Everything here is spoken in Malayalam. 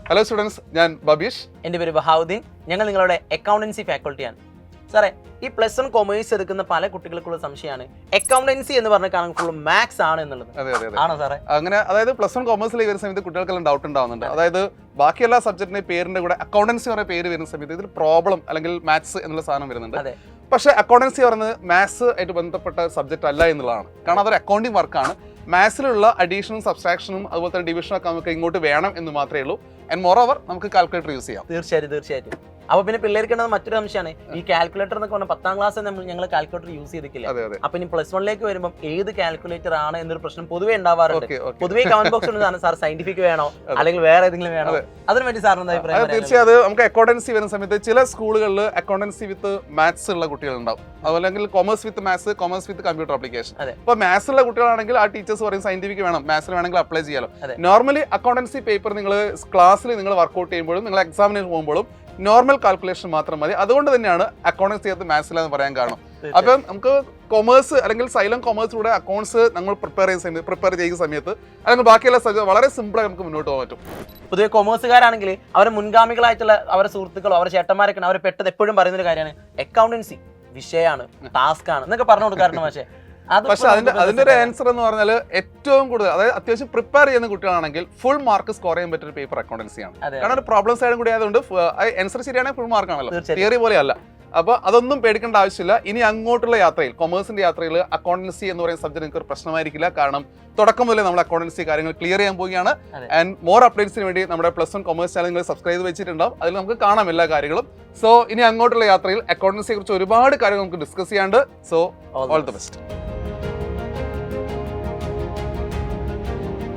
ഹലോ സ്റ്റുഡൻസ്, ഞാൻ ബബീഷ്. എൻ്റെ പേര് ബഹാവുദ്ദീൻ. ഞങ്ങൾ നിങ്ങളുടെ അക്കൗണ്ടൻസി ഫാക്കൾട്ടിയാണ്. സാറേ, ഈ പ്ലസ് 1 കൊമേഴ്സ് എടുക്കുന്ന പല കുട്ടികൾക്കുള്ള സംശയമാണ് അക്കൗണ്ടൻസി എന്ന് പറഞ്ഞ ഫുൾ മാത്സ് ആണ് എന്നുള്ളത്. ആണോ സാറേ? അങ്ങനെ അതായത് പ്ലസ് 1 കൊമേഴ്സിൽ വരുന്ന സമയത്ത് കുട്ടികൾക്കെല്ലാം ഡൗട്ട് ഉണ്ടാവുന്നുണ്ട്. അതായത് ബാക്കി എല്ലാ സബ്ജക്റ്റിന്റെ പേരിന്റെ കൂടെ അക്കൗണ്ടൻസി പറയുന്ന പേര് വരുന്ന സമയത്ത് ഇതിൽ പ്രോബ്ലം അല്ലെങ്കിൽ മാത്സ് എന്നുള്ള സാധനം വരുന്നുണ്ട്. പക്ഷേ അക്കൗണ്ടൻസി പറയുന്നത് മാത്സ് ആയിട്ട് ബന്ധപ്പെട്ട സബ്ജക്റ്റ് അല്ല എന്നുള്ളതാണ്. കാരണം അതൊരു അക്കൗണ്ടിങ് വർക്കാണ്. മാത്സിലുള്ള അഡീഷനും സബ്സ്ട്രാക്ഷനും അതുപോലെ തന്നെ ഡിവിഷനും ഒക്കെ നമുക്ക് ഇങ്ങോട്ട് വേണം എന്ന് മാത്രമേ ഉള്ളൂ. ആൻഡ് മോർ ഓവർ നമുക്ക് കാൽക്കുലേറ്റർ യൂസ് ചെയ്യാം. തീർച്ചയായിട്ടും. അപ്പൊ പിന്നെ പിള്ളേർക്ക് മറ്റൊരു അംശമാണ് ഈ കാൽക്കുലേറ്റർ എന്നൊക്കെ പറഞ്ഞാൽ 10ാം ക്ലാസ് ഞങ്ങൾ കാൽക്കുലേറ്റർ യൂസ് ചെയ്തിട്ടില്ല. അപ്പൊ ഇനി പ്ലസ് 1ലേക്ക് വരുമ്പോൾ ഏത് കാൽക്കുലേറ്റർ ആണ് എന്നൊരു പ്രശ്നം പൊതുവെ ഉണ്ടാവാറുണ്ട്. പൊതുവെ കമന്റ് ബോക്സിൽ സാർ സൈന്റിഫിക് വേണോ അല്ലെങ്കിൽ വേറെ ഏതെങ്കിലും വേണോ, അതിന് വേണ്ടി സാറിന് അഭിപ്രായം? തീർച്ചയായും നമുക്ക് അക്കൗണ്ടൻസി വരുന്ന സമയത്ത് ചില സ്കൂളുകളിൽ അക്കൗണ്ടൻസി വിത്ത് മാത്സ് ഉള്ള കുട്ടികളുണ്ടാവും, അതുപോലെ commerce with maths, commerce with computer application. അപ്പൊ മാത്സ് ഉള്ള കുട്ടികളാണെങ്കിൽ ആ ടീച്ചേഴ്സ് പറയും സയന്റിഫിക് വേണം, മാത്സിൽ വേണമെങ്കിൽ അപ്ലൈ ചെയ്യാലോ. നോർമലി അക്കൗണ്ടൻസി പേപ്പർ നിങ്ങൾ ക്ലാസ്സിൽ നിങ്ങൾ വർക്ക്ഔട്ട് ചെയ്യുമ്പോഴും നിങ്ങൾ എക്സാമിന് പോകുമ്പോഴും നോർമൽ കാൽക്കുലേഷൻ മാത്രം മതി. അതുകൊണ്ട് തന്നെയാണ് അക്കൗണ്ടൻസി അകത്ത് മാത്സിൽ എന്ന് പറയാൻ കാരണം. അപ്പം നമുക്ക് കൊമേഴ്സ് അല്ലെങ്കിൽ സൈലന്റ് കൊമേഴ്സിലൂടെ അക്കൗണ്ട്സ് നമ്മൾ പ്രിപ്പയർ ചെയ്യുന്ന സമയത്ത് അല്ലെങ്കിൽ ബാക്കിയുള്ള സബ്ജക്ട് വളരെ സിമ്പിളായി നമുക്ക് മുന്നോട്ട് പോകാൻ പറ്റും. പൊതുവെ കൊമേഴ്സുകാരാണെങ്കിൽ അവരെ മുൻഗാമികളായിട്ടുള്ള അവരുടെ സുഹൃത്തുക്കളോ അവരുടെ ചേട്ടന്മാരൊക്കെ അവർ പെട്ടെന്ന് എപ്പോഴും പറയുന്നൊരു കാര്യമാണ് അക്കൗണ്ടൻസി വിഷയമാണ്, ടാസ്ക് ആണ് എന്നൊക്കെ പറഞ്ഞു കൊടുക്കാറുണ്ട്. പക്ഷേ അതിന്റെ ഒരു ആൻസർ എന്ന് പറഞ്ഞാൽ ഏറ്റവും കൂടുതൽ അതായത് അത്യാവശ്യം പ്രിപ്പയർ ചെയ്യുന്ന കുട്ടികളാണെങ്കിൽ ഫുൾ മാർക്ക് സ്കോർ ചെയ്യാൻ പറ്റിയ പേപ്പർ അക്കൗണ്ടൻസി ആണ്. കാരണം ഒരു പ്രോബ്ലം സൈഡും കൂടി ആയതുകൊണ്ട് ആൻസർ ശരിയാണെങ്കിൽ ഫുൾ മാർക്ക് ആണല്ലോ, തിയറി പോലെയല്ല. അപ്പൊ അതൊന്നും പേടിക്കേണ്ട ആവശ്യമില്ല. ഇനി അങ്ങോട്ടുള്ള യാത്രയിൽ, കൊമേഴ്സിന്റെ യാത്രയിൽ അക്കൗണ്ടൻസി എന്ന് പറയുന്ന സബ്ജക്ട് നിങ്ങൾക്ക് ഒരു പ്രശ്നമായിരിക്കില്ല. കാരണം തുടക്കം മുതലേ നമ്മൾ അക്കൗണ്ടൻസി കാര്യങ്ങൾ ക്ലിയർ ചെയ്യാൻ പോവുകയാണ്. ആൻഡ് മോർ അപ്ഡേറ്റ്സിന് വേണ്ടി നമ്മുടെ പ്ലസ് 1 കൊമേഴ്സ് ചാനൽ നിങ്ങൾ സബ്സ്ക്രൈബ് വെച്ചിട്ടുണ്ടാവും. അതിൽ നമുക്ക് കാണാം എല്ലാ കാര്യങ്ങളും. സോ ഇനി അങ്ങോട്ടുള്ള യാത്രയിൽ അക്കൗണ്ടൻസിയെ കുറിച്ച് ഒരുപാട് കാര്യങ്ങൾ നമുക്ക് ഡിസ്കസ് ചെയ്യാണ്ട്. So all the best.